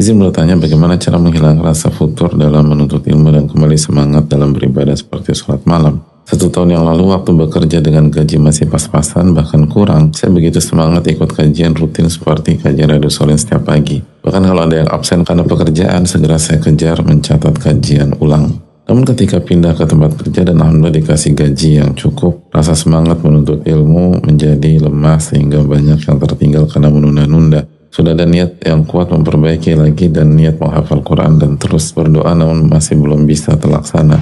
Izin bertanya, bagaimana cara menghilangkan rasa futur dalam menuntut ilmu dan kembali semangat dalam beribadah seperti sholat malam? 1 tahun yang lalu waktu bekerja dengan gaji masih pas-pasan bahkan kurang, saya begitu semangat ikut kajian rutin seperti kajian Radio Solin setiap pagi. Bahkan kalau ada yang absen karena pekerjaan, segera saya kejar mencatat kajian ulang. Namun ketika pindah ke tempat kerja dan alhamdulillah dikasih gaji yang cukup, rasa semangat menuntut ilmu menjadi lemah sehingga banyak yang tertinggal karena menunda-nunda. Sudah ada niat yang kuat memperbaiki lagi dan niat menghafal Quran dan terus berdoa namun masih belum bisa terlaksana.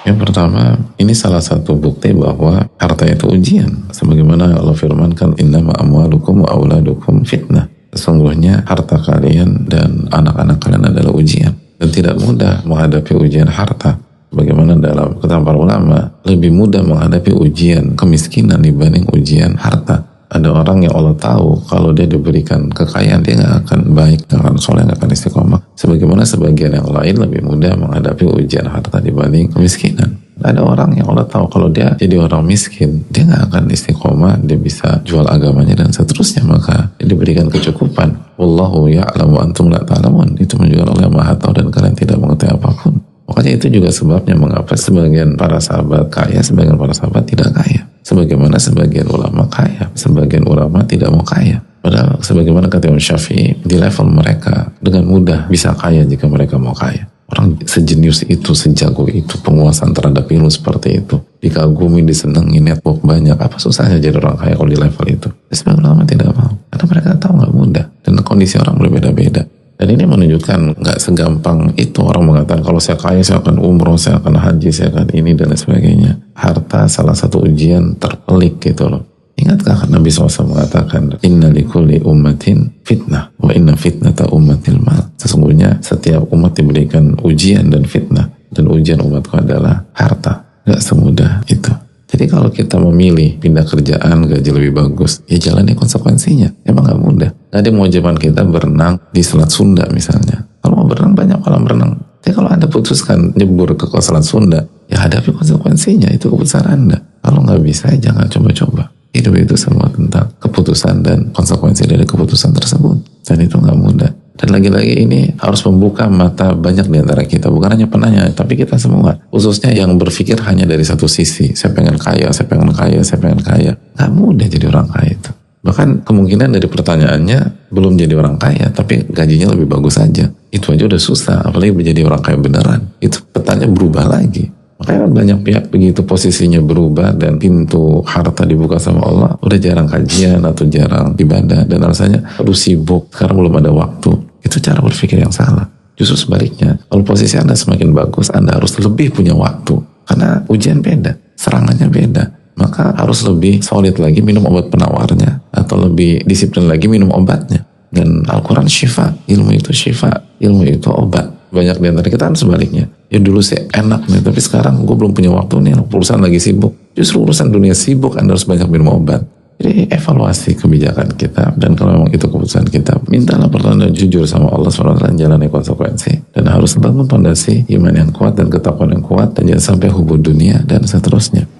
Yang pertama, ini salah satu bukti bahwa harta itu ujian. Sebagaimana Allah firmankan, innama amwalukum wa auladukum fitnah. Sesungguhnya harta kalian dan anak-anak kalian adalah ujian. Dan tidak mudah menghadapi ujian harta. Bagaimana dalam kata para ulama, lebih mudah menghadapi ujian kemiskinan dibanding ujian harta. Ada orang yang Allah tahu kalau dia diberikan kekayaan dia nggak akan baik, nggak akan soleh, nggak akan istiqomah. Sebagaimana sebagian yang lain lebih mudah menghadapi ujian harta dibanding kemiskinan. Ada orang yang Allah tahu kalau dia jadi orang miskin, dia nggak akan istiqomah, dia bisa jual agamanya dan seterusnya, maka dia diberikan kecukupan. Wallahu ya'lamu antum la ta'lamun. Itu menunjukkan Allah Maha tahu dan kalian tidak mengetahui apapun. Makanya itu juga sebabnya mengapa sebagian para sahabat kaya, sebagian para sahabat tidak kaya. Sebagaimana sebagian ulama kaya, sebagian ulama tidak mau kaya. Padahal sebagaimana kata Imam Syafi'i, di level mereka dengan mudah bisa kaya jika mereka mau kaya. Orang sejenius itu, sejago itu, penguasaan terhadap ilmu seperti itu, dikagumi, disenangi, network banyak. Apa susahnya jadi orang kaya kalau di level itu? Sebagian ulama tidak mau, karena mereka tahu nggak mudah dan kondisi orang berbeda-beda. Dan ini menunjukkan nggak segampang itu orang mengatakan kalau saya kaya saya akan umroh, saya akan haji, saya akan ini dan sebagainya. Harta salah satu ujian terpelik gitu loh. Ingatkah Nabi SAW mengatakan inna likulli ummatin fitnah wa inna fitnata ummatil mal. Sesungguhnya setiap umat diberikan ujian dan fitnah, dan ujian umatku adalah harta. Nggak semudah itu. Jadi kalau kita memilih pindah kerjaan, gaji lebih bagus, ya jalani konsekuensinya. Emang gak mudah. Gak ada kewajiban kita berenang di Selat Sunda misalnya. Kalau mau berenang, banyak kolam renang. Tapi kalau Anda putuskan nyebur ke Selat Sunda, ya hadapi konsekuensinya. Itu keputusan Anda. Kalau gak bisa, ya jangan coba-coba. Hidup itu semua tentang keputusan dan konsekuensi dari keputusan tersebut. Dan itu gak mudah. Dan lagi-lagi ini harus membuka mata banyak di antara kita. Bukan hanya penanya, tapi kita semua. Khususnya yang berpikir hanya dari satu sisi. Saya pengen kaya, saya pengen kaya, saya pengen kaya. Gak mudah jadi orang kaya itu. Bahkan kemungkinan dari pertanyaannya belum jadi orang kaya, tapi gajinya lebih bagus aja. Itu aja udah susah, apalagi menjadi orang kaya beneran. Itu petanya berubah lagi. Makanya banyak pihak begitu posisinya berubah dan pintu harta dibuka sama Allah, udah jarang kajian atau jarang ibadah. Dan rasanya aduh sibuk, sekarang belum ada waktu. Itu cara berpikir yang salah. Justru sebaliknya, kalau posisi Anda semakin bagus, Anda harus lebih punya waktu. Karena ujian beda, serangannya beda. Maka harus lebih solid lagi minum obat penawarnya, atau lebih disiplin lagi minum obatnya. Dan Al-Quran syifa, ilmu itu syifa, ilmu itu obat. Banyak di antara kita kan sebaliknya. Ya dulu sih enak nih, tapi sekarang gue belum punya waktu nih, urusan lagi sibuk. Justru urusan dunia sibuk, Anda harus banyak minum obat. Jadi evaluasi kebijakan kita, dan kalau memang itu keputusan kita, mintalah pertanda jujur sama Allah SWT, jalani konsekuensi, dan harus bangun fondasi iman yang kuat dan ketakwaan yang kuat, dan jangan sampai hubung dunia dan seterusnya.